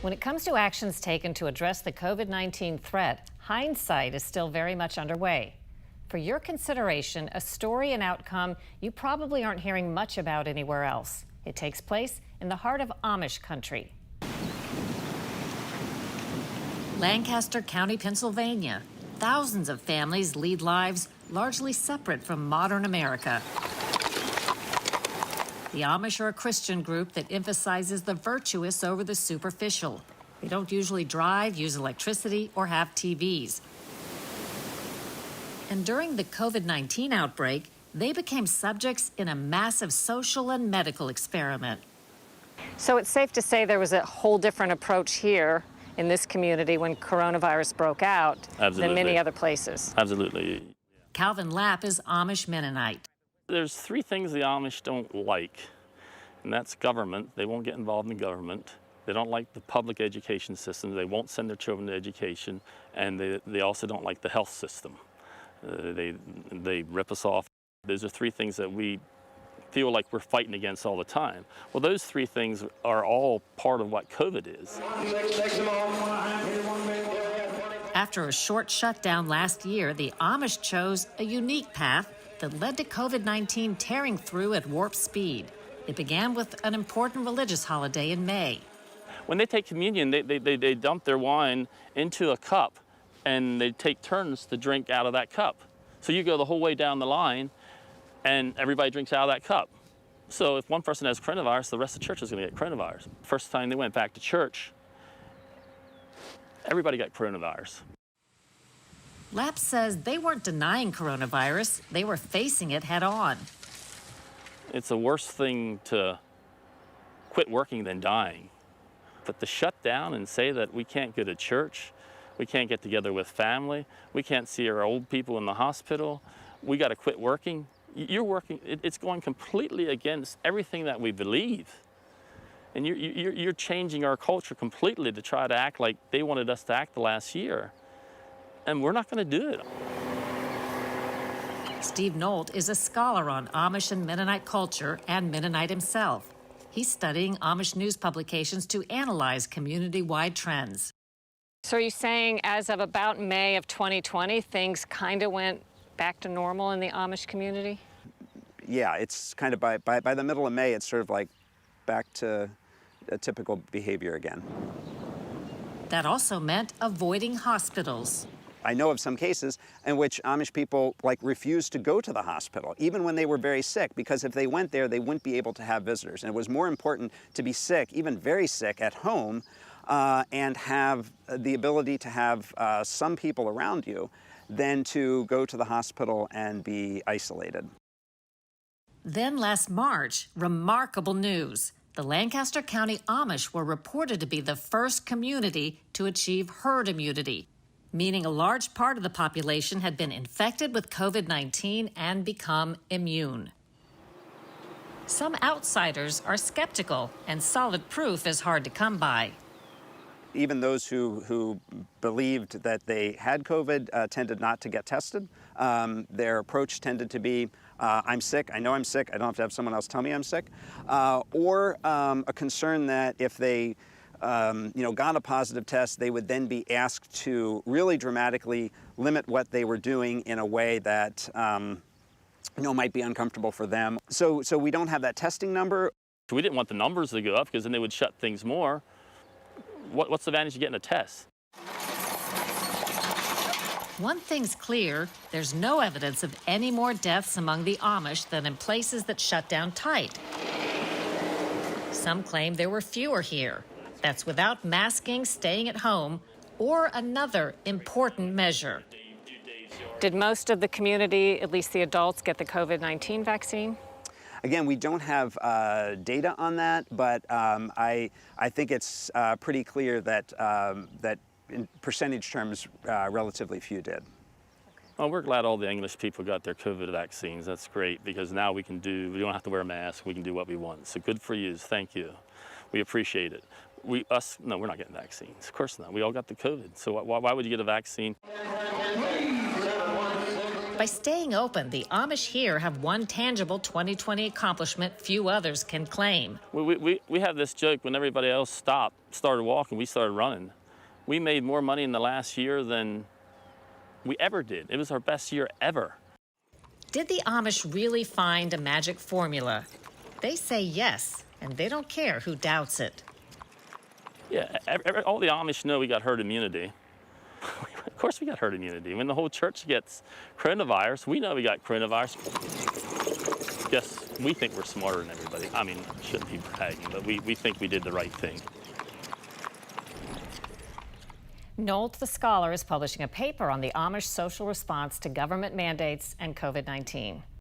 When it comes to actions taken to address the COVID-19 threat, hindsight is still very much underway. For your consideration, a story and outcome you probably aren't hearing much about anywhere else. It takes place in the heart of Amish country. Lancaster County, Pennsylvania. Thousands of families lead lives largely separate from modern America. The Amish are a Christian group that emphasizes the virtuous over the superficial. They don't usually drive, use electricity, or have TVs. And during the COVID-19 outbreak, they became subjects in a massive social and medical experiment. So it's safe to say there was a whole different approach here in this community when coronavirus broke out than many other places. Absolutely. Calvin Lapp is Amish Mennonite. There's three things the Amish don't like, and that's government. They won't get involved in government. They don't like the public education system. They won't send their children to education, and they also don't like the health system. They rip us off. Those are three things that we feel like we're fighting against all the time. Well, those three things are all part of what COVID is. After a short shutdown last year, the Amish chose a unique path that led to COVID-19 tearing through at warp speed. It began with an important religious holiday in May. When they take communion, they dump their wine into a cup, and they take turns to drink out of that cup. So you go the whole way down the line, and everybody drinks out of that cup. So if one person has coronavirus, the rest of the church is going to get coronavirus. First time they went back to church, everybody got coronavirus. Lapp says they weren't denying coronavirus, they were facing it head on. It's a worse thing to quit working than dying. But to shut down and say that we can't go to church, we can't get together with family, we can't see our old people in the hospital, we got to quit working. You're working, it's going completely against everything that we believe. And you're changing our culture completely to try to act like they wanted us to act the last year. And we're not going to do it. Steve Nolt is a scholar on Amish and Mennonite culture and Mennonite himself. He's studying Amish news publications to analyze community-wide trends. So are you saying as of about May of 2020, things kind of went back to normal in the Amish community? Yeah, it's kind of by the middle of May, it's sort of like back to a typical behavior again. That also meant avoiding hospitals. I know of some cases in which Amish people refused to go to the hospital, even when they were very sick, because if they went there, they wouldn't be able to have visitors. And it was more important to be sick, even very sick, at home, and have the ability to have some people around you than to go to the hospital and be isolated. Then last March, remarkable news. The Lancaster County Amish were reported to be the first community to achieve herd immunity, meaning a large part of the population had been infected with COVID-19 and become immune. Some outsiders are skeptical, and solid proof is hard to come by. Even those who believed that they had COVID tended not to get tested. Their approach tended to be, I'm sick, I know I'm sick, I don't have to have someone else tell me I'm sick. Or a concern that if they got a positive test, they would then be asked to really dramatically limit what they were doing in a way that might be uncomfortable for them. So we don't have that testing number. We didn't want the numbers to go up because then they would shut things more. What's the advantage of getting a test? One thing's clear, there's no evidence of any more deaths among the Amish than in places that shut down tight. Some claim there were fewer here. That's without masking, staying at home, or another important measure. Did most of the community, at least the adults, get the COVID-19 vaccine? Again, we don't have data on that, but I think it's pretty clear that that in percentage terms, relatively few did. Well, we're glad all the English people got their COVID vaccines. That's great, because now we don't have to wear a mask. We can do what we want. So good for you. Thank you. We appreciate it. No, we're not getting vaccines. Of course not. We all got the COVID. So why would you get a vaccine? By staying open, the Amish here have one tangible 2020 accomplishment few others can claim. We have this joke: when everybody else started walking, we started running. We made more money in the last year than we ever did. It was our best year ever. Did the Amish really find a magic formula? They say yes, and they don't care who doubts it. Yeah, all the Amish know we got herd immunity. Of course we got herd immunity. When the whole church gets coronavirus, we know we got coronavirus. Just, we think we're smarter than everybody. I mean, I shouldn't be bragging, but we think we did the right thing. Nolt the scholar is publishing a paper on the Amish social response to government mandates and COVID-19.